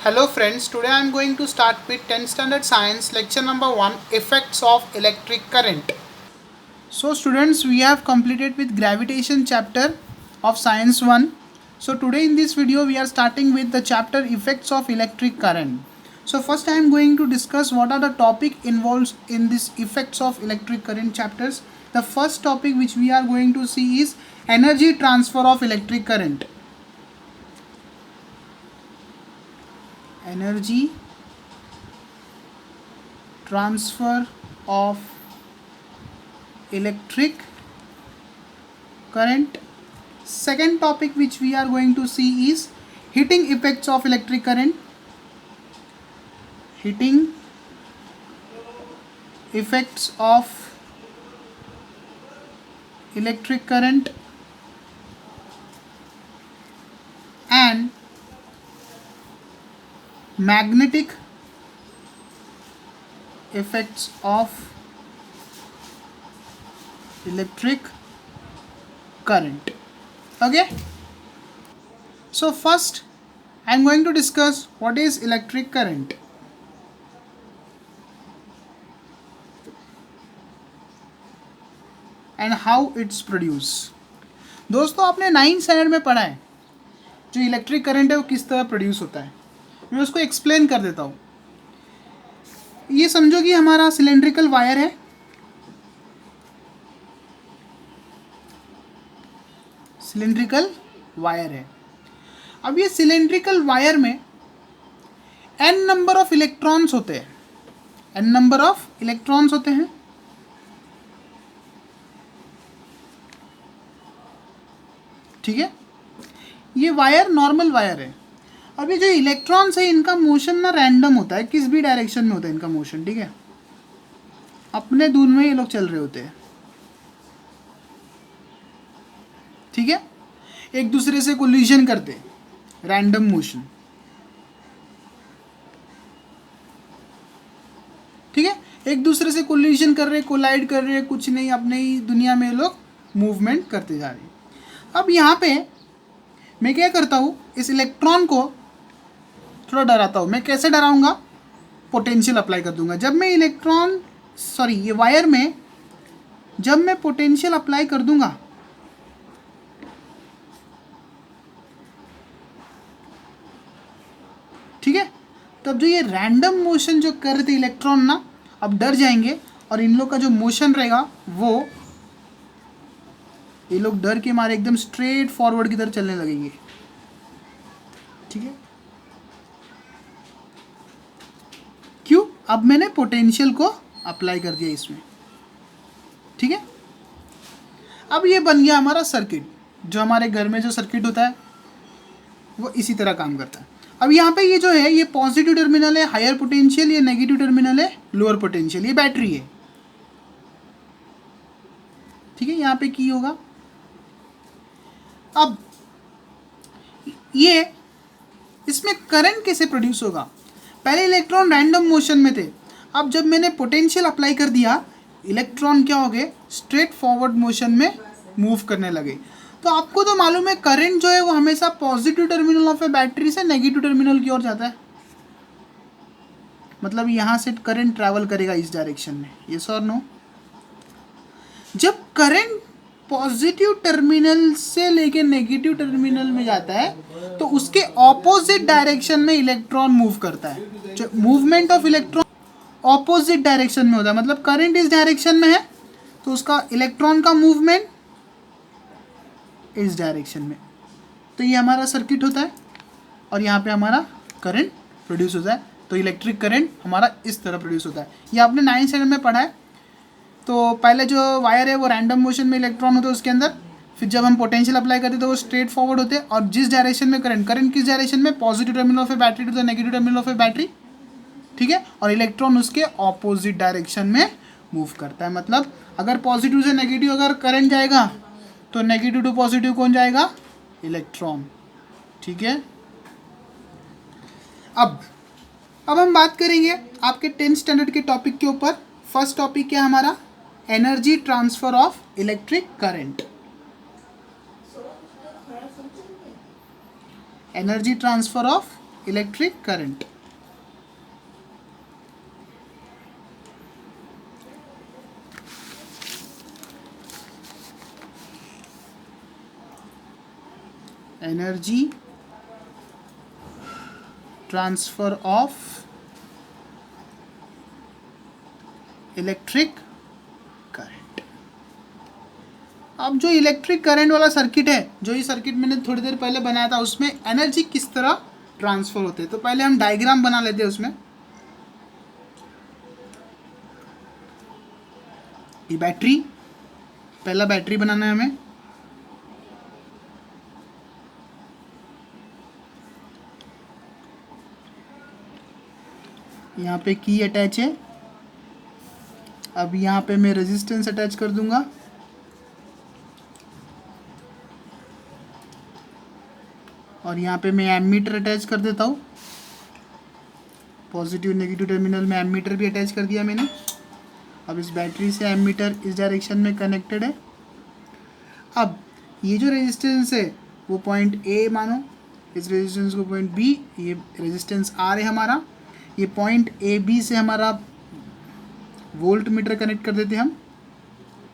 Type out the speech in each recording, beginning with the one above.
Hello friends, today I am going to start with 10th standard science lecture number 1, effects of electric current. So students, we have completed with gravitation chapter of science 1. So today in this video we are starting with the chapter effects of electric current. So first I am going to discuss what are the topic involved in this effects of electric current chapters. The first topic which we are going to see is energy transfer of electric current. Energy transfer of electric current. Second topic which we are going to see is heating effects of electric current. Heating effects of electric current and magnetic effects of electric current. Okay, so first I am going to discuss what is electric current. And how it's produced. दोस्तों आपने 9th standard में पढ़ा है जो electric current है वो किस तरह प्रोड्यूस होता है. मैं उसको एक्सप्लेन कर देता हूँ. ये समझो कि हमारा सिलेंड्रिकल वायर है. सिलेंड्रिकल वायर है. अब ये सिलेंड्रिकल वायर में n नंबर ऑफ इलेक्ट्रॉन्स होते हैं. n नंबर ऑफ इलेक्ट्रॉन्स होते हैं. ठीक है, ये वायर नॉर्मल वायर है. अब ये जो इलेक्ट्रॉन्स है इनका मोशन ना रैंडम होता है, किस भी डायरेक्शन में होता है इनका मोशन. ठीक है, अपने धुन में ये लोग चल रहे होते हैं. ठीक है, एक दूसरे से कोलिजन करते हैं, रैंडम मोशन. ठीक है, एक दूसरे से कोलिजन कर रहे, कोलाइड कर रहे, कुछ नहीं, अपने ही दुनिया में लोग मूवमेंट करते जा रहे हैं. अब यहाँ पे मैं क्या करता हूँ, इस इलेक्ट्रॉन को थोड़ा डराता हूँ. मैं कैसे डराऊंगा, पोटेंशियल अप्लाई कर दूंगा. जब मैं ये वायर में जब मैं पोटेंशियल अप्लाई कर दूंगा ठीक है, तब जो ये रैंडम मोशन जो कर रहे थे इलेक्ट्रॉन ना, अब डर जाएंगे और इन लोग का जो मोशन रहेगा वो ये लोग डर के मारे एकदम स्ट्रेट फॉरवर्ड की तरफ चलने लगेंगे. ठीक है, क्यों, अब मैंने पोटेंशियल को अप्लाई कर दिया इसमें. ठीक है, अब ये बन गया हमारा सर्किट. जो हमारे घर में जो सर्किट होता है वो इसी तरह काम करता है. अब यहाँ पे ये जो है ये पॉजिटिव टर्मिनल है हायर पोटेंशियल, ये नेगेटिव टर्मिनल है लोअर पोटेंशियल, ये बैटरी है. ठीक है, यहाँ पे की होगा. अब ये इसमें करंट कैसे प्रोड्यूस होगा. पहले इलेक्ट्रॉन रैंडम मोशन में थे. अब जब मैंने पोटेंशियल अप्लाई कर दिया, इलेक्ट्रॉन क्या हो गए, स्ट्रेट फॉरवर्ड मोशन में मूव करने लगे. तो आपको तो मालूम है करंट जो है वो हमेशा positive terminal of a battery से नेगेटिव टर्मिनल की ओर जाता है. मतलब यहाँ से करंट ट्रैवल करेगा इस डायरेक्शन में. यस और नो. जब करंट पॉजिटिव टर्मिनल से लेके नेगेटिव टर्मिनल में जाता है तो उसके ऑपोजिट डायरेक्शन में इलेक्ट्रॉन मूव करता है. जो movement of electron opposite direction में होता है, मतलब करंट इस डायरेक्शन में है तो उसका इलेक्ट्रॉन का मूवमेंट इस डायरेक्शन में. तो ये हमारा सर्किट होता है और यहाँ पे हमारा करंट प्रोड्यूस होता है. तो इलेक्ट्रिक करंट हमारा इस तरह प्रोड्यूस होता है. ये आपने 9th स्टैंडर्ड में पढ़ा है. तो पहले जो वायर है वो रैंडम मोशन में इलेक्ट्रॉन होते हैं उसके अंदर. फिर जब हम पोटेंशियल अप्लाई करते हैं तो वो स्ट्रेट फॉरवर्ड होते हैं. और जिस डायरेक्शन में करंट किस डायरेक्शन में, positive terminal of a battery to the negative terminal of a battery. ठीक है, और इलेक्ट्रॉन उसके ऑपोजिट डायरेक्शन में मूव करता है. मतलब अगर पॉजिटिव से नेगेटिव अगर करंट जाएगा तो नेगेटिव टू पॉजिटिव कौन जाएगा, इलेक्ट्रॉन. ठीक है, अब हम बात करेंगे आपके 10th स्टैंडर्ड के टॉपिक के ऊपर. फर्स्ट टॉपिक क्या है हमारा, energy transfer of electric current. Energy transfer of electric current. Energy transfer of electric current. अब जो इलेक्ट्रिक करंट वाला सर्किट है, जो ये सर्किट मैंने थोड़ी देर पहले बनाया था, उसमें एनर्जी किस तरह ट्रांसफर होते हैं, तो पहले हम डायग्राम बना लेते हैं उसमें। ये बैटरी, पहला बैटरी बनाना है हमें। यहाँ पे की अटैच है। अब यहाँ पे मैं रेजिस्टेंस अटैच कर दूंगा। और यहाँ पे मैं एमीटर अटैच कर देता हूँ। पॉजिटिव नेगेटिव टर्मिनल में एमीटर भी अटैच कर दिया मैंने। अब इस बैटरी से एमीटर इस डायरेक्शन में कनेक्टेड है। अब ये जो रेजिस्टेंस है वो पॉइंट ए मानो, इस रेजिस्टेंस को पॉइंट बी, ये रेजिस्टेंस आर है हमारा। ये पॉइंट ए बी से हमारा वोल्ट मीटर कनेक्ट कर देते हैं हम।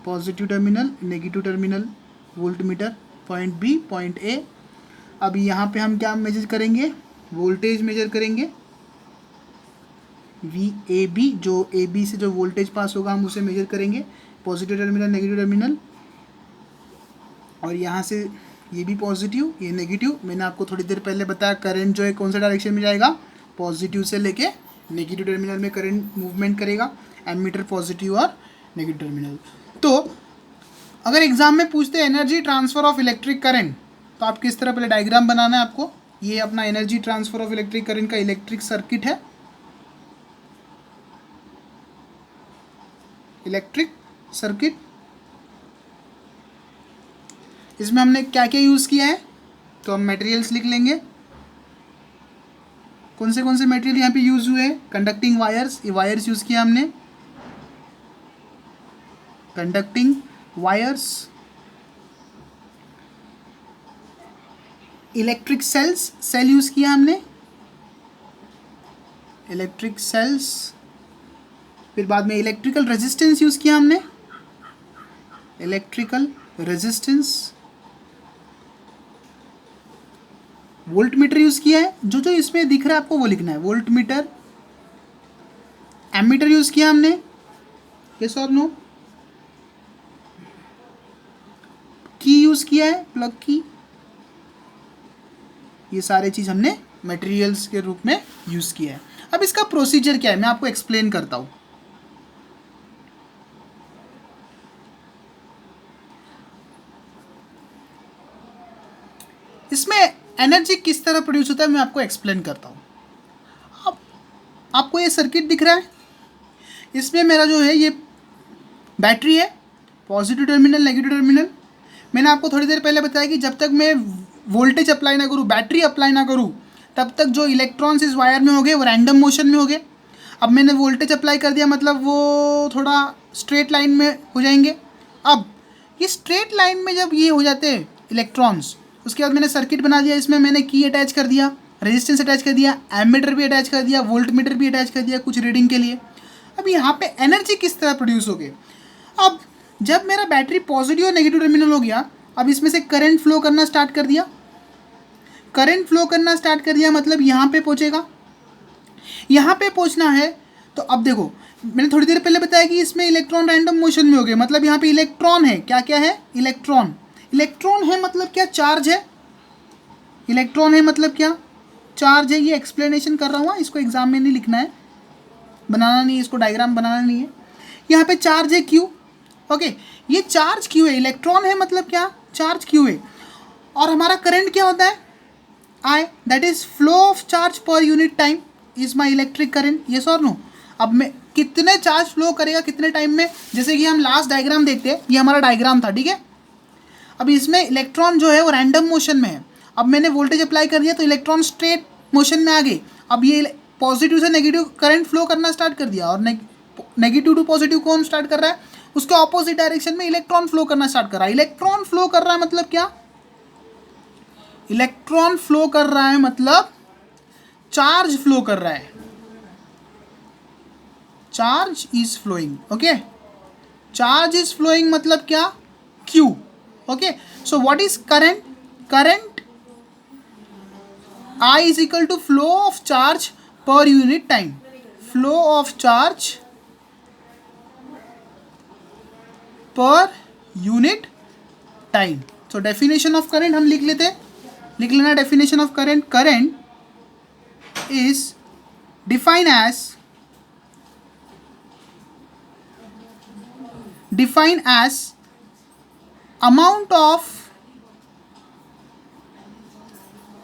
Positive terminal, negative terminal, volt meter, point B, point A. अब यहाँ पे हम क्या मेजर करेंगे, वोल्टेज मेजर करेंगे। वी ए बी, जो ए बी से जो वोल्टेज पास होगा हम उसे मेजर करेंगे। पॉजिटिव टर्मिनल, नेगेटिव टर्मिनल, और यहाँ से ये भी पॉजिटिव, ये नेगेटिव। मैंने आपको थोड़ी देर पहले बताया करंट जो है कौन सा डायरेक्शन में जाएगा, पॉजिटिव से लेके नेगेटिव टर्मिनल में करंट मूवमेंट करेगा। एमीटर पॉजिटिव और नेगेटिव टर्मिनल। तो अगर एग्जाम में पूछते हैं energy transfer of electric current, तो आप किस तरह पहले डायग्राम बनाना है आपको। ये अपना energy transfer of electric current का इलेक्ट्रिक सर्किट है। इलेक्ट्रिक सर्किट, इसमें हमने क्या क्या यूज़ किया है, तो हम मटेरियल्स लिख लेंगे। कौन से मटेरियल यहाँ पे यूज़ हुए हैं, कंडक्टिंग वायर्स, ये वायर्स यूज़ किया हमने, conducting wires. Electric cells, cell use किया हमने, इलेक्ट्रिक सेल्स। फिर बाद में इलेक्ट्रिकल रेजिस्टेंस यूज़ किया हमने, electrical resistance. Volt meter use किया है, जो जो इसमें दिख रहा है आपको वो लिखना है, वोल्ट मीटर। एमीटर यूज़ किया हमने, यस और नो। की यूज़ किया है, प्लग की। ये सारे चीज़ हमने मटेरियल्स के रूप में यूज़ किया है। अब इसका प्रोसीजर क्या है मैं आपको एक्सप्लेन करता हूँ। इसमें एनर्जी किस तरह प्रोड्यूस होता है मैं आपको एक्सप्लेन करता हूँ। अब आपको ये सर्किट दिख रहा है, इसमें मेरा जो है ये बैटरी है, पॉजिटिव टर्मिनल, नेगेटिव टर्मिनल। मैंने आपको थोड़ी देर पहले बताया कि जब तक मैं वोल्टेज अप्लाई ना करूँ, बैटरी अप्लाई ना करूँ, तब तक जो इलेक्ट्रॉन्स इस वायर में हो गए वो रैंडम मोशन में हो गए। अब मैंने वोल्टेज अप्लाई कर दिया, मतलब वो थोड़ा स्ट्रेट लाइन में हो जाएंगे। अब ये स्ट्रेट लाइन में जब ये हो जाते हैं इलेक्ट्रॉन्स, उसके बाद मैंने सर्किट बना दिया, इसमें मैंने की अटैच कर दिया, रेजिस्टेंस अटैच कर दिया, एमीटर भी अटैच कर दिया, वोल्ट मीटर भी अटैच कर दिया कुछ रीडिंग के लिए। अब यहाँ पे एनर्जी किस तरह प्रोड्यूस हो गई। अब जब मेरा बैटरी पॉजिटिव और नेगेटिव टर्मिनल हो गया, अब इसमें से करंट फ्लो करना स्टार्ट कर दिया। करंट फ्लो करना स्टार्ट कर दिया मतलब यहाँ पे पहुँचेगा, यहाँ पे पहुँचना है। तो अब देखो, मैंने थोड़ी देर पहले बताया कि इसमें इलेक्ट्रॉन रैंडम मोशन में हो गए, मतलब यहाँ पे इलेक्ट्रॉन है। क्या क्या है, इलेक्ट्रॉन। इलेक्ट्रॉन है मतलब क्या, चार्ज है। इलेक्ट्रॉन है मतलब क्या, चार्ज है। ये एक्सप्लेनेशन कर रहा हूँ, इसको एग्जाम में नहीं लिखना है, बनाना नहीं है, इसको डायग्राम बनाना नहीं है। यहाँ पे चार्ज है क्यू, ओके। ये चार्ज क्यू है, इलेक्ट्रॉन है मतलब क्या, चार्ज क्यू है। और हमारा करंट क्या होता है, I, that is flow of charge per unit time is my electric current, yes और नो। अब मैं कितने चार्ज फ्लो करेगा कितने टाइम में, जैसे कि हम लास्ट डायग्राम देखते हैं, ये हमारा डायग्राम था, ठीक है। अब इसमें इलेक्ट्रॉन जो है वो रैंडम मोशन में है। अब मैंने वोल्टेज अप्लाई कर दिया तो इलेक्ट्रॉन स्ट्रेट मोशन में आ गए। अब ये पॉजिटिव से नेगेटिव करंट फ्लो करना स्टार्ट कर दिया, और नेगेटिव टू पॉजिटिव कौन स्टार्ट कर रहा है, उसके ऑपोजिट डायरेक्शन में इलेक्ट्रॉन फ्लो करना स्टार्ट कर रहा है। इलेक्ट्रॉन फ्लो कर रहा है मतलब क्या, इलेक्ट्रॉन फ्लो कर रहा है मतलब चार्ज फ्लो कर रहा है, charge is flowing, okay, charge is flowing मतलब क्या, Q, okay. So what is current, current I is equal to flow of charge per unit time, flow of charge per unit time. So definition of current हम लिख लेते, लिख लेना definition of current. Current is defined as amount of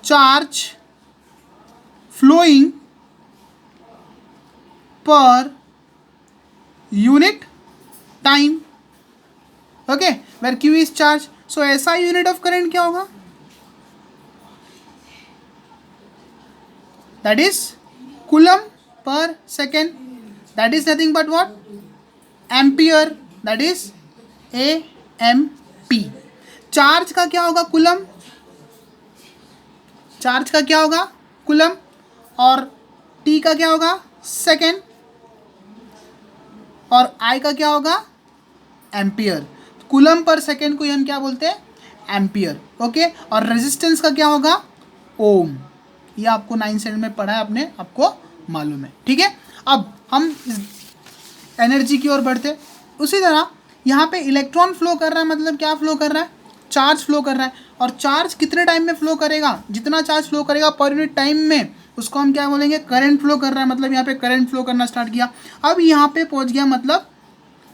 charge flowing per unit time, okay, where Q is charge. So SI unit of current क्या होगा, that is coulomb per second, that is nothing but what, ampere, that is AMP. Charge का क्या होगा, coulomb, charge का क्या होगा coulomb, और T का क्या होगा सेकेंड, और आई का क्या होगा एम्पियर. कूलम पर सेकेंड को हम क्या बोलते हैं, एम्पियर, ओके. और रेजिस्टेंस का क्या होगा, ओम. ये आपको 9th स्टैंडर्ड में पढ़ा है आपने, आपको मालूम है, ठीक है. अब हम एनर्जी की ओर बढ़ते. उसी तरह यहाँ पे इलेक्ट्रॉन फ्लो कर रहा है, मतलब क्या फ्लो कर रहा है, चार्ज फ्लो कर रहा है. और चार्ज कितने टाइम में फ्लो करेगा, जितना चार्ज फ्लो करेगा पर यूनिट टाइम में, उसको हम क्या बोलेंगे, करंट फ्लो कर रहा है. मतलब यहाँ पे करंट फ्लो करना स्टार्ट किया. अब यहाँ पे पहुँच गया, मतलब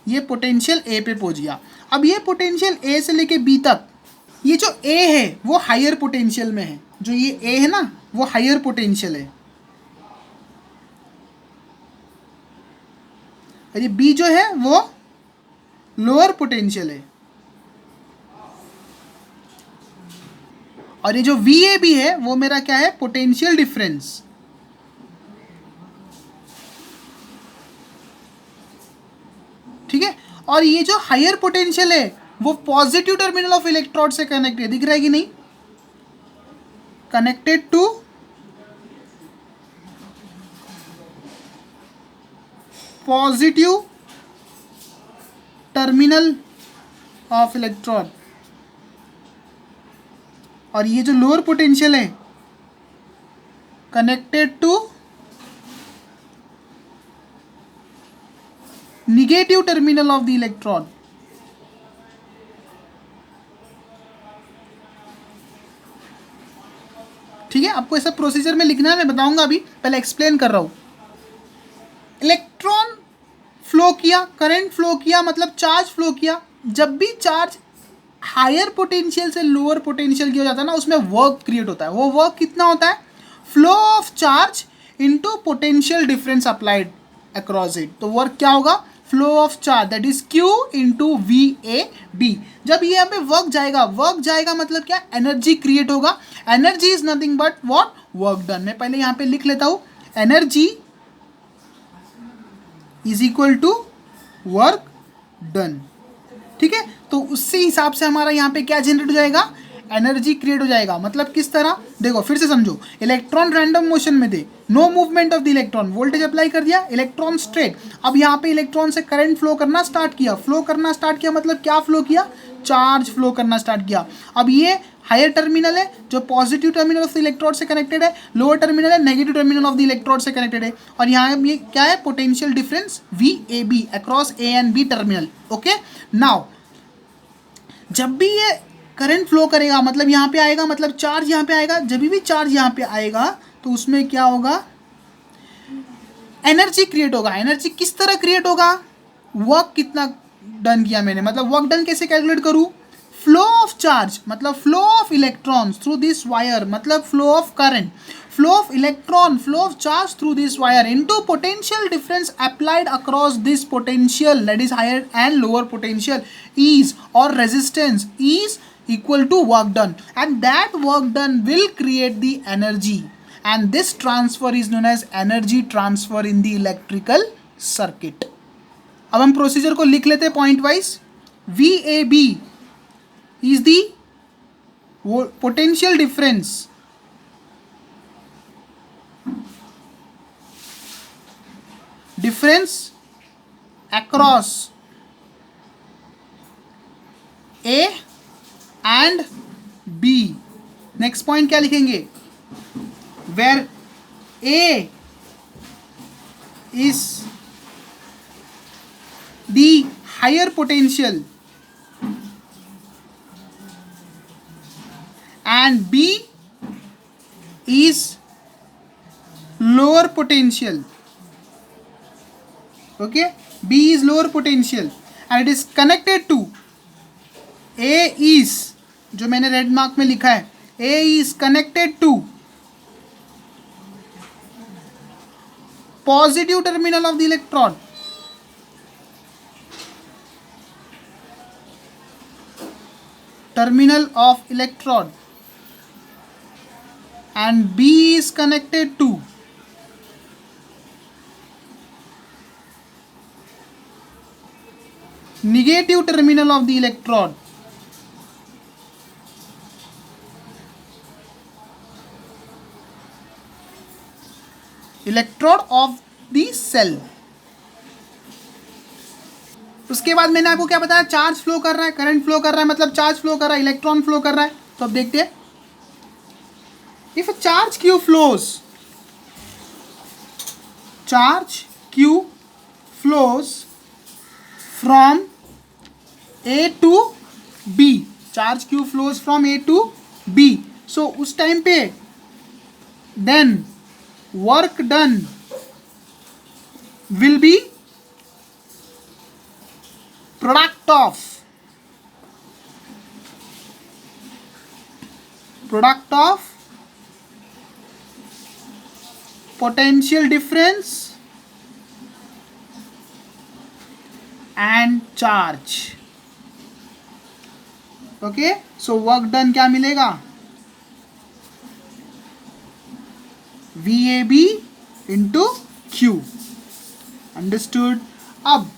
ये पोटेंशियल ए पे पहुँच गया. अब ये पोटेंशियल ए से लेके बी तक, ये जो ए है वो हायर पोटेंशियल में है, जो ये ए है ना वो हायर पोटेंशियल है, और ये बी जो है वो लोअर पोटेंशियल है. और ये जो वी ए बी है वो मेरा क्या है, पोटेंशियल डिफरेंस. ठीक है. और ये जो हायर पोटेंशियल है वो पॉजिटिव टर्मिनल ऑफ इलेक्ट्रोड से कनेक्ट है, दिख रहा है कि नहीं, connected to positive terminal of electron. और ये जो लोअर पोटेंशियल है connected to negative terminal of the electron. ठीक है, आपको ऐसा प्रोसीजर में लिखना है, मैं बताऊंगा अभी, पहले एक्सप्लेन कर रहा हूं. इलेक्ट्रॉन फ्लो किया, करंट फ्लो किया, मतलब चार्ज फ्लो किया. जब भी चार्ज हायर पोटेंशियल से लोअर पोटेंशियल की हो जाता है ना, उसमें वर्क क्रिएट होता है. वो वर्क कितना होता है, flow of charge into potential difference applied across it. तो वर्क क्या होगा, flow of charge that is Q into VAB. जब ये यहाँ पे वर्क जाएगा, वर्क जाएगा मतलब क्या, एनर्जी क्रिएट होगा. Energy is nothing but what, work done. मैं पहले यहाँ पे लिख लेता हूँ, energy is equal to work done. ठीक है, तो उसी हिसाब से हमारा यहाँ पे क्या जनरेट हो जाएगा, एनर्जी क्रिएट हो जाएगा. मतलब किस तरह, देखो फिर से समझो. इलेक्ट्रॉन रैंडम मोशन में थे, no movement of the electron, voltage apply कर दिया, इलेक्ट्रॉन स्ट्रेट. अब यहाँ पे इलेक्ट्रॉन से करंट फ्लो करना स्टार्ट किया, फ्लो करना स्टार्ट किया मतलब क्या फ्लो किया, चार्ज फ्लो करना स्टार्ट किया. अब ये हायर टर्मिनल है जो positive terminal of the electrode से कनेक्टेड है, लोअर टर्मिनल है negative terminal of the electrode से कनेक्टेड है. और यहाँ ये क्या है, potential difference VAB across A and B terminal. Okay, now जब भी ये करंट फ्लो करेगा, मतलब यहाँ पे आएगा, मतलब चार्ज यहाँ पे आएगा, जब भी चार्ज यहाँ पे आएगा तो उसमें क्या होगा, एनर्जी क्रिएट होगा. एनर्जी किस तरह क्रिएट होगा, वर्क कितना डन किया मैंने, मतलब वर्क डन कैसे कैलकुलेट करूँ, फ्लो ऑफ चार्ज मतलब flow of electrons through this wire, मतलब flow of current, flow of electron, flow of charge through this wire into potential difference applied across this potential, that is higher and lower potential, is or resistance is equal to work done, and that work done will create the energy, and this transfer is known as energy transfer in the electrical circuit. अब हम procedure को लिख लेते हैं point wise. VAB is the potential difference difference across A and B. Next point क्या लिखेंगे, where A is the higher potential and B is lower potential. Okay, B is lower potential and it is connected to A is, जो मैंने red mark में लिखा है, A is connected to positive terminal of the electron. Terminal of electron. And B is connected to negative terminal of the electron. Electrode of the cell. उसके बाद मैंने आपको क्या बताया, चार्ज फ्लो कर रहा है, करंट फ्लो कर रहा है, मतलब चार्ज फ्लो कर रहा है, इलेक्ट्रॉन फ्लो कर रहा है। तो अब देखते हैं, if a charge q flows, charge q flows from a to b, charge q flows from a to b, so उस टाइम पे then work done will be product of potential difference and charge. Okay, so work done क्या मिलेगा, VAB into Q. Understood? अब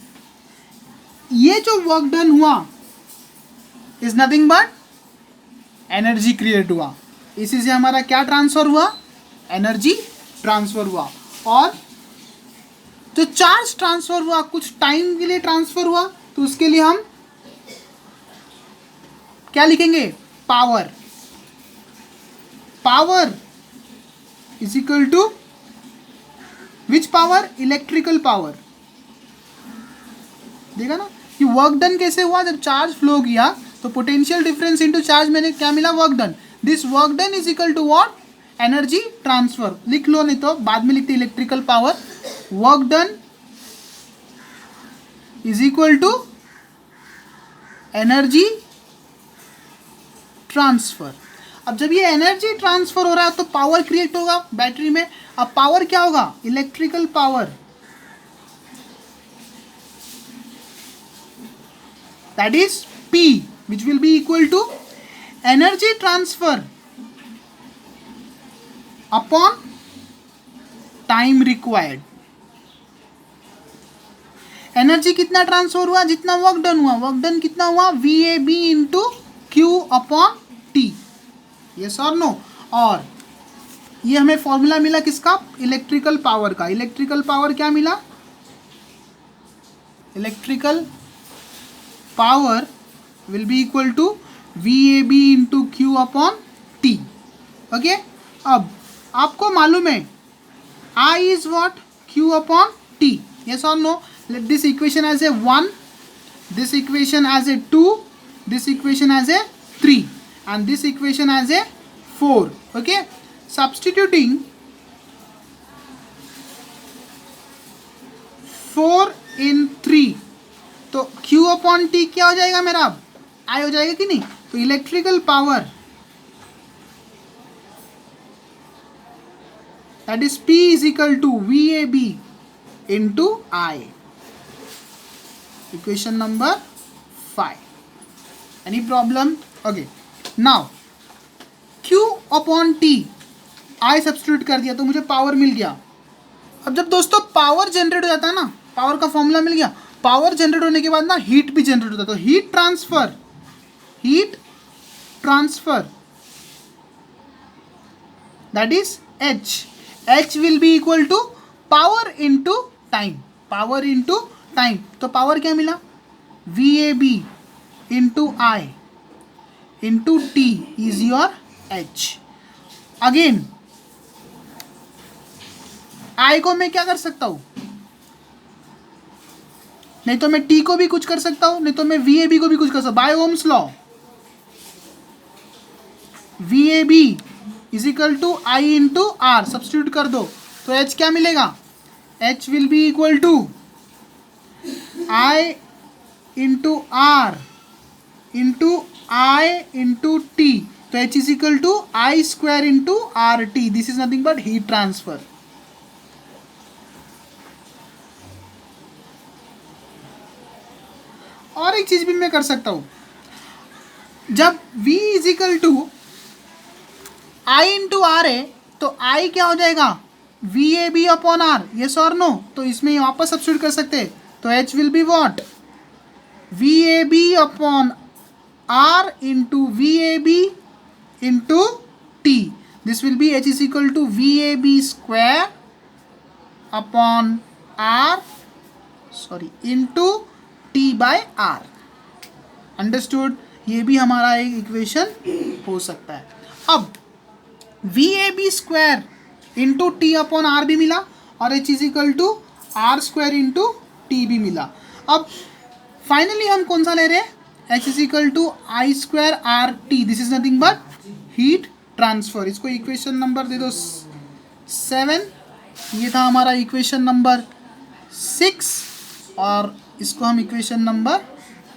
ये जो work done हुआ is nothing but energy create हुआ। इसी से हमारा क्या ट्रांसफर हुआ, एनर्जी ट्रांसफर हुआ। और जो चार्ज ट्रांसफर हुआ कुछ टाइम के लिए ट्रांसफर हुआ, तो उसके लिए हम क्या लिखेंगे, power. Power is equal to which power, electrical power. देखा ना कि वर्क डन कैसे हुआ, जब चार्ज फ्लो किया तो पोटेंशियल डिफरेंस इनटू चार्ज मैंने क्या मिला, work done. This work done is equal to what, energy transfer. लिख लो, नहीं तो बाद में लिखते electrical power. Work done is equal to energy transfer. अब जब ये एनर्जी ट्रांसफर हो रहा है तो पावर क्रिएट होगा बैटरी में। अब पावर क्या होगा, electrical power, that is P, which will be equal to energy transfer upon time required. Energy कितना ट्रांसफर हुआ, जितना वर्क डन हुआ। वर्क डन कितना हुआ, VAB into Q upon T। Yes और नो। और ये हमें फॉर्मूला मिला किसका, इलेक्ट्रिकल पावर का। इलेक्ट्रिकल पावर क्या मिला, electrical power will be equal to VAB into Q upon T. Okay? अब आपको मालूम है I is what, Q upon T. Yes or no? Let this equation as a 1, this equation as a 2, this equation as a 3 and this equation as a 4. Okay? Substituting 4 in 3, तो Q upon T क्या हो जाएगा मेरा, अब I हो जाएगा कि नहीं। तो electrical power that is P is equal to VAB into I। Equation number 5। Any problem? Okay, now Q upon T I substitute कर दिया तो मुझे पावर मिल गया। अब जब दोस्तों पावर जनरेट हो जाता है ना, पावर का फॉर्मूला मिल गया। पावर जनरेट होने के बाद ना हीट भी जनरेट होता है, तो heat transfer that is H will be equal to power into time. Power into time, तो पावर क्या मिला, VAB into I into T is your H। Again I को मैं क्या कर सकता हूं, नहीं तो मैं T को भी कुछ कर सकता हूं, नहीं तो मैं VAB को भी कुछ कर सकता हूं। By Ohm's law VAB is equal to I into R, substitute कर दो तो H क्या मिलेगा, H will be equal to I into R into I into T, तो H is equal to I square into RT। This is nothing but heat transfer. और एक चीज भी मैं कर सकता हूं, जब V is equal to I into R है तो I क्या हो जाएगा, VAB अपॉन R, यस और नो, तो इसमें वापस सब्स्टिट्यूट कर सकते हैं, तो H will be what, VAB upon R into VAB into T, this will be H is equal to VAB square upon R into T by R। Understood, ये भी हमारा एक इक्वेशन हो सकता है। अब VAB square into T upon R भी मिला और H is equal to R square into T भी मिला। अब फाइनली हम कौन सा ले रहे हैं, H is equal to I square RT, this is nothing but heat transfer. इसको इक्वेशन नंबर दे दो 7, ये था हमारा इक्वेशन नंबर 6 और इसको हम इक्वेशन नंबर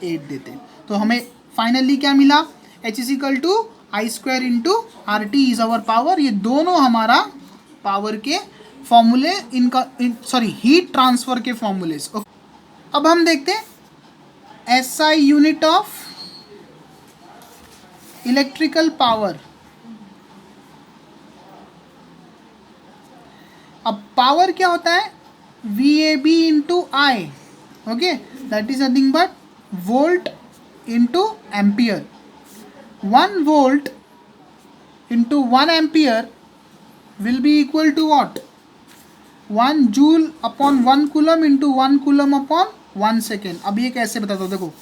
8 देते हैं। तो हमें फाइनली क्या मिला, H is equal to I square into RT is our power. ये दोनों हमारा पावर के फॉर्मूले, हीट ट्रांसफर के फॉर्मूलेस। अब हम देखते हैं SI unit of electrical power. अब पावर क्या होता है, VAB into I, okay, that is nothing but volt into ampere. 1 volt into 1 ampere will be equal to what, 1 joule upon 1 coulomb into 1 coulomb upon 1 second। अब ये कैसे बताता हूँ, देखो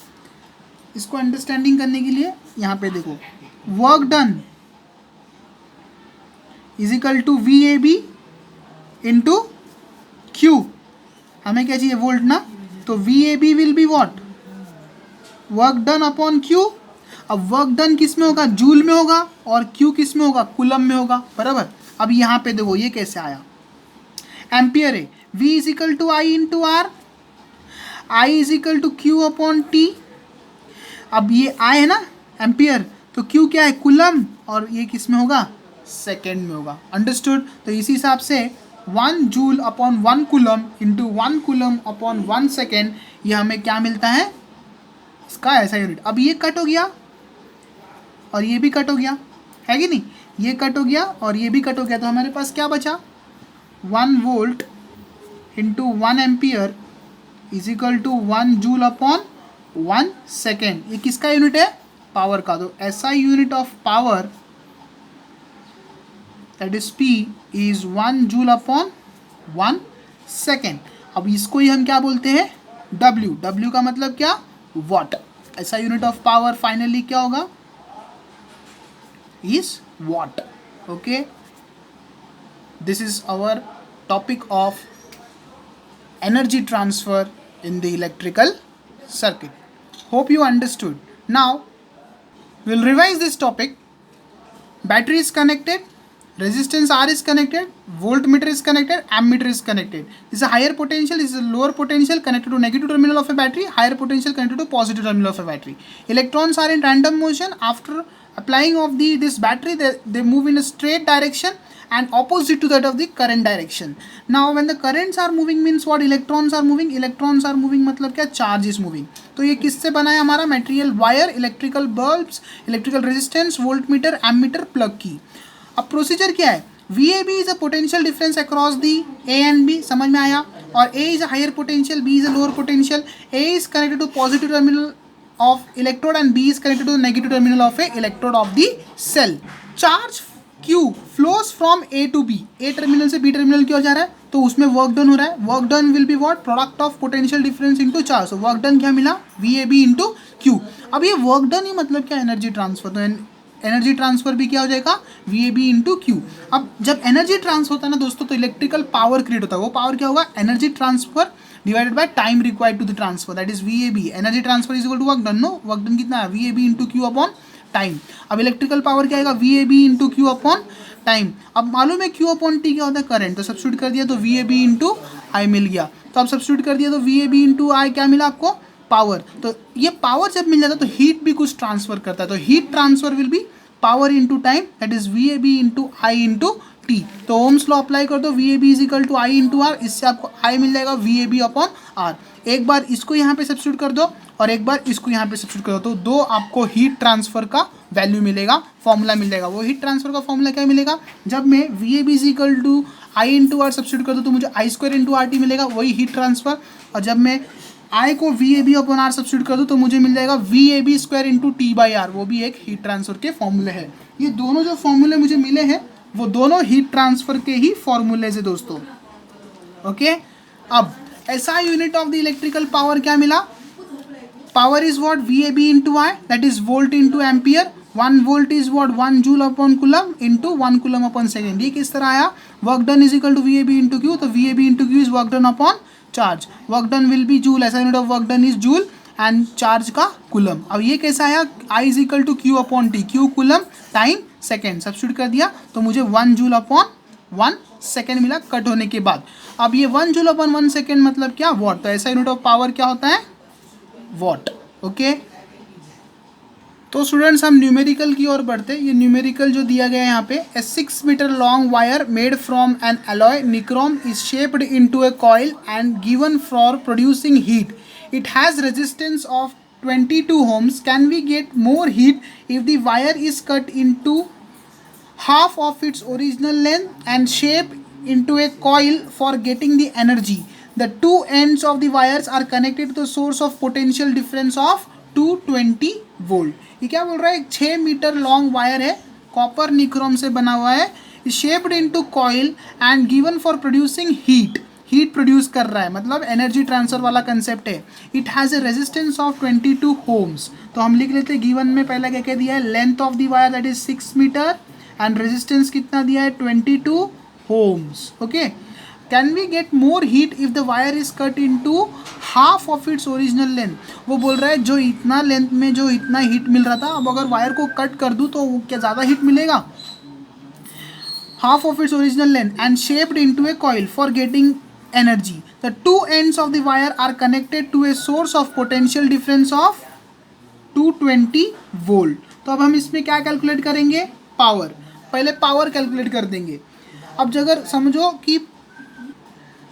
इसको अंडरस्टैंडिंग करने के लिए यहाँ पे देखो, work done is equal to VAB into Q, हमें क्या चाहिए, वोल्ट ना, तो VAB will be what, work done upon Q। अब वर्क डन किस में होगा, जूल में होगा, और Q किस में होगा, कूलम में होगा, बराबर। अब यहाँ पे देखो ये कैसे आया, एम्पियर है, V is equal to I into R, I is equal to Q upon T। अब ये I है ना एम्पियर, तो Q क्या है, कूलम, और ये किस में होगा, सेकेंड में होगा। अंडरस्टूड, तो इसी हिसाब से 1 joule upon 1 coulomb into 1 coulomb upon 1 second, ये हमें क्या मिलता है, इसका ऐसा यूनिट। अब ये कट हो गया और ये भी कट हो गया, है कि नहीं, ये कट हो गया और ये भी कट हो गया, तो हमारे पास क्या बचा, 1 volt into 1 ampere is equal to 1 joule upon 1 second. ये किसका यूनिट है, पावर का। तो SI unit of power that is P is 1 joule upon 1 second. अब इसको ही हम क्या बोलते हैं, W का मतलब क्या, what. SI unit of power finally क्या होगा, is watt। okay, this is our topic of energy transfer in the electrical circuit. Hope you understood. Now we'll revise this topic. Battery is connected, resistance R is connected, voltmeter is connected, ammeter is connected. This is a higher potential, this is a lower potential connected to negative terminal of a battery, higher potential connected to positive terminal of a battery. Electrons are in random motion. After applying of this battery, they move in a straight direction and opposite to that of the current direction. Now when the currents are moving means what, electrons are moving मतलब क्या, charge is moving। तो ये किससे बना है हमारा, material, wire, electrical bulbs, electrical resistance, voltmeter, ammeter, plug की। अब प्रोसीजर क्या है, VAB is a potential difference across the A and B, समझ में आया, और A is a higher potential, B is a lower potential. A is connected to positive terminal of electrode and B is connected to the negative terminal of a electrode of the cell. Charge Q flows from A to B, A terminal से B terminal की ओर जा रहा है, तो उसमें work done हो रहा है, work done will be what, product of potential difference into charge. So work done क्या मिला, VAB इंटू क्यू। अब ये वर्क डन ही मतलब क्या, एनर्जी ट्रांसफर, तो एनर्जी ट्रांसफर भी क्या हो जाएगा, VAB इंटू क्यू। अब जब एनर्जी ट्रांसफर होता है ना दोस्तों, तो इलेक्ट्रिकल पावर क्रिएट होता है, वो पावर क्या होगा, energy transfer divided by time required to the transfer, that is VAB। Energy transfer is equal to work done, no, work done कितना है, VAB into Q upon time. अब electrical power क्या आएगा, VAB into Q upon time. अब मालूम है Q upon T क्या होता है, करंट, तो सब्स्टिट्यूट कर दिया तो VAB इंटू आई मिल गया। तो अब सब्स्टिट्यूट कर दिया तो VAB इंटू आई क्या मिला आपको, पावर। तो ये पावर जब मिल जाता है तो हीट भी कुछ ट्रांसफर करता है, तो heat transfer will be power into time, that is VAB into I into T. तो ओम्स लॉ अप्लाई कर दो, VAB is equal to I into R, इससे आपको आई मिल जाएगा VAB अपॉन आर। एक बार इसको यहाँ पे सब्स्टिट्यूट कर दो और एक बार इसको यहाँ पे सब्स्टिट्यूट कर दो, तो दो आपको हीट ट्रांसफर का वैल्यू मिलेगा, फॉर्मूला मिल जाएगा। वो हीट ट्रांसफर का फॉर्मूला क्या मिलेगा, जब मैं VAB is equal to I into R substitute कर दूँ तो मुझे I square into R T मिलेगा, वही हीट ट्रांसफर। और जब मैं आई को VAB अपॉन आर सब्स्टिट्यूट कर दूँ तो मुझे मिल जाएगा VAB square into T by R, वो भी एक हीट ट्रांसफर के फॉर्मूले हैं। ये दोनों जो फॉर्मूले मुझे मिले हैं वो दोनों हीट ट्रांसफर के ही फॉर्मूले से दोस्तों। ओके, अब SI unit of the electrical power क्या मिला, power is what, VAB into I, that is volt into ampere. 1 volt is what, 1 joule upon coulomb into 1 coulomb upon second. ये किस तरह आया, work done is equal to VAB into Q, तो VAB into Q is work done upon charge, work done will be joule, SI unit of work done is joule and charge का coulomb. अब ये कैसा आया, I is equal to Q upon T, Q coulomb, time second, substitute कर दिया तो मुझे 1 joule upon 1 second मिला कट होने के बाद। अब ये 1 जूल अपॉन 1 सेकेंड मतलब क्या, वॉट, तो ऐसा यूनिट ऑफ पावर क्या होता है, वॉट। ओके, तो स्टूडेंट्स हम न्यूमेरिकल की ओर बढ़ते हैं। ये न्यूमेरिकल जो दिया गया है यहाँ पे, a 6 meter long wire made from an alloy nichrome is shaped into a coil and given for producing heat. It has resistance of 22 ohms. Can we get more heat if the wire is cut into half of its original length and shaped into a coil for getting the energy? The two ends of the wires are connected to the source of potential difference of 220 volt. ये क्या बोल रहा है, 6 meter long wire है, copper nichrome से बना हुआ है, shaped into coil and given for producing heat, heat produce कर रहा है, मतलब एनर्जी ट्रांसफर वाला कंसेप्ट है। It has a resistance of 22 ohms. तो हम लिख लेते हैं, गिवन में पहला क्या क्या दिया है, length of the wire that is 6 meter and resistance कितना दिया है, 22 ohms. Okay, can we get more heat if the wire is cut into half of its original length. वो बोल रहा है जो इतना लेंथ में जो इतना हीट मिल रहा था, अब अगर वायर को कट कर दूँ तो क्या ज़्यादा हीट मिलेगा, half of its original length and shaped into a coil for getting energy. The two ends of the wire are connected to a source of potential difference of 220 volt. तो अब हम इसमें क्या कैलकुलेट करेंगे, power, पहले power calculate कर देंगे। अब अगर समझो कि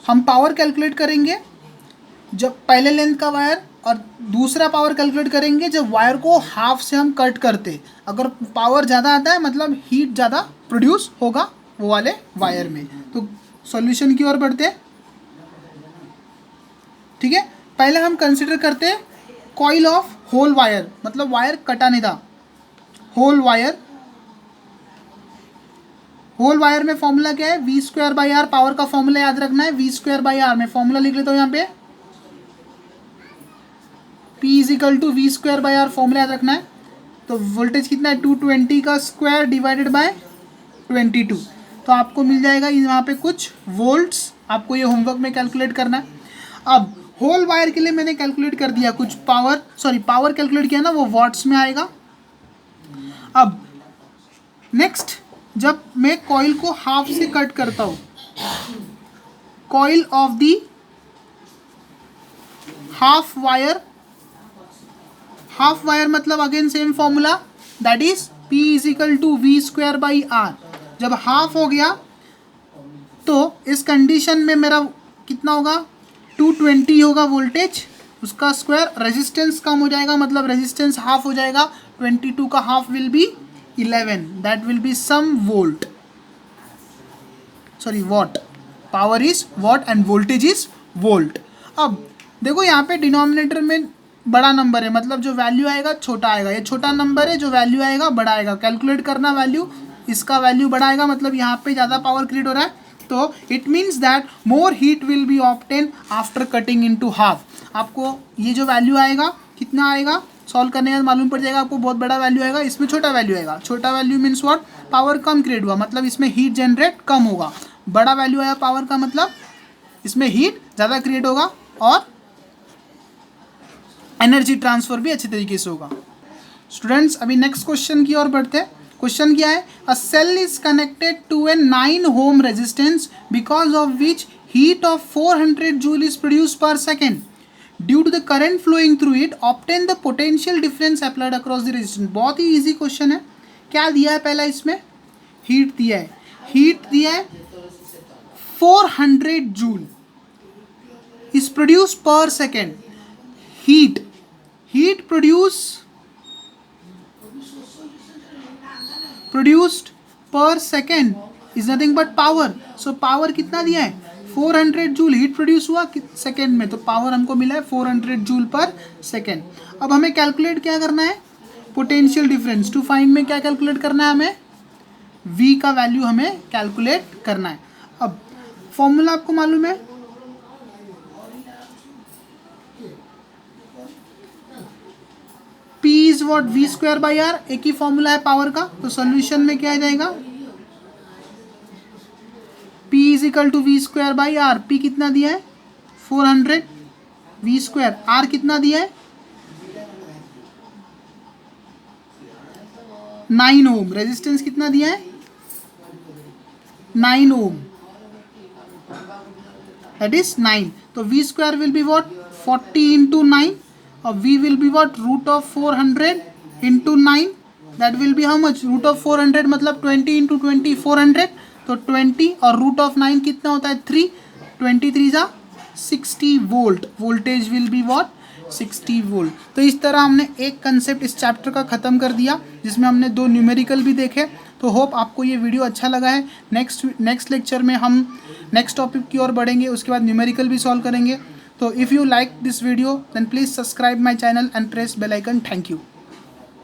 हम पावर कैलकुलेट करेंगे जब पहले लेंथ का वायर, और दूसरा पावर कैलकुलेट करेंगे जब वायर को हाफ से हम कट करते। अगर पावर ज़्यादा आता है मतलब हीट ज़्यादा प्रोड्यूस होगा वो वाले वायर में। तो सॉल्यूशन की ओर बढ़ते हैं। ठीक है, पहले हम कंसिडर करते हैं कॉइल ऑफ होल वायर, मतलब वायर कटा नहीं था, होल वायर। होल वायर में फॉर्मूला क्या है, V square by R, power का फॉर्मूला याद रखना है, V स्क्वायर बाई आर। में फॉर्मूला लिख लेता हूँ यहाँ पे, P is equal to V square by R, formula याद रखना है। तो वोल्टेज कितना है, 220 का स्क्वायर डिवाइडेड बाय 22, तो आपको मिल जाएगा यहाँ पे कुछ वोल्ट्स। आपको ये होमवर्क में कैलकुलेट करना है। अब होल वायर के लिए मैंने कैलकुलेट कर दिया कुछ पावर, पावर कैलकुलेट किया ना, वो वॉट्स में आएगा। अब नेक्स्ट, जब मैं कॉइल को हाफ से कट करता हूँ, coil of the half wire, half wire मतलब again same formula, that is P is equal to V square by R. जब हाफ हो गया तो इस कंडीशन में मेरा कितना होगा, 220 होगा वोल्टेज, उसका स्क्वायर, रेजिस्टेंस कम हो जाएगा मतलब रेजिस्टेंस हाफ हो जाएगा, 22 का half will be 11, that will be some volt, watt. Power is watt and voltage is volt. अब देखो यहाँ पे डिनोमिनेटर में बड़ा नंबर है, मतलब जो वैल्यू आएगा छोटा आएगा, ये छोटा नंबर है, जो वैल्यू आएगा बड़ा आएगा। कैलकुलेट करना वैल्यू, इसका वैल्यू बड़ा आएगा मतलब यहाँ पे ज़्यादा पावर क्रिएट हो रहा है, तो it means that more heat will be obtain after cutting into half. आपको ये जो वैल्यू आएगा कितना आएगा, सॉल्व करने का मालूम पड़ जाएगा आपको, बहुत बड़ा वैल्यू आएगा, इसमें छोटा वैल्यू आएगा। छोटा value means what, power come create हुआ, मतलब इसमें हीट जनरेट कम होगा। बड़ा वैल्यू आया पावर का, मतलब इसमें हीट ज़्यादा क्रिएट होगा और एनर्जी ट्रांसफर भी अच्छे तरीके से होगा। स्टूडेंट्स अभी नेक्स्ट क्वेश्चन की ओर बढ़ते हैं। क्वेश्चन क्या है, a cell is connected to a 9 ohm resistance because of which heat of 400 joule is produce per second due to the current flowing through it, obtain the potential difference applied across the resistance. बहुत ही easy question है। क्या दिया है, पहला इसमें heat दिया है, हीट दिया है 400 joule is produce per second. heat produced per second is nothing but power. so power कितना दिया है, 400 जूल हीट प्रोड्यूस हुआ सेकेंड में, तो पावर हमको मिला है 400 जूल पर सेकेंड। अब हमें कैलकुलेट क्या करना है, पोटेंशियल डिफरेंस टू फाइंड में क्या कैलकुलेट करना है, हमें V का वैल्यू हमें कैलकुलेट करना है। अब फॉर्मूला आपको मालूम है, P is watt, V square by R, एक ही फॉर्मूला है पावर का। तो सोल्यूशन में क्या आ जाएगा, P is equal to V square by R. P कितना दिया है 400, V स्क्वायर, R कितना दिया है 9 ओम, रेजिस्टेंस कितना दिया है 9 ओम, दैट इज 9। तो V square will be what 40 into 9 और V will be what, root of 400 into 9, that will be how much, root of 400 मतलब 20 into 20 400, तो 20 और root of 9 कितना होता है 3, 23 जा 60 volt, voltage will be what 60 volt. तो इस तरह हमने एक कंसेप्ट इस चैप्टर का ख़त्म कर दिया, जिसमें हमने 2 न्यूमेरिकल भी देखे। तो होप आपको ये वीडियो अच्छा लगा है। नेक्स्ट लेक्चर में हम नेक्स्ट टॉपिक की ओर बढ़ेंगे, उसके बाद न्यूमेरिकल भी सॉल्व करेंगे। So if you like this video, then please subscribe my channel and press bell icon. Thank you.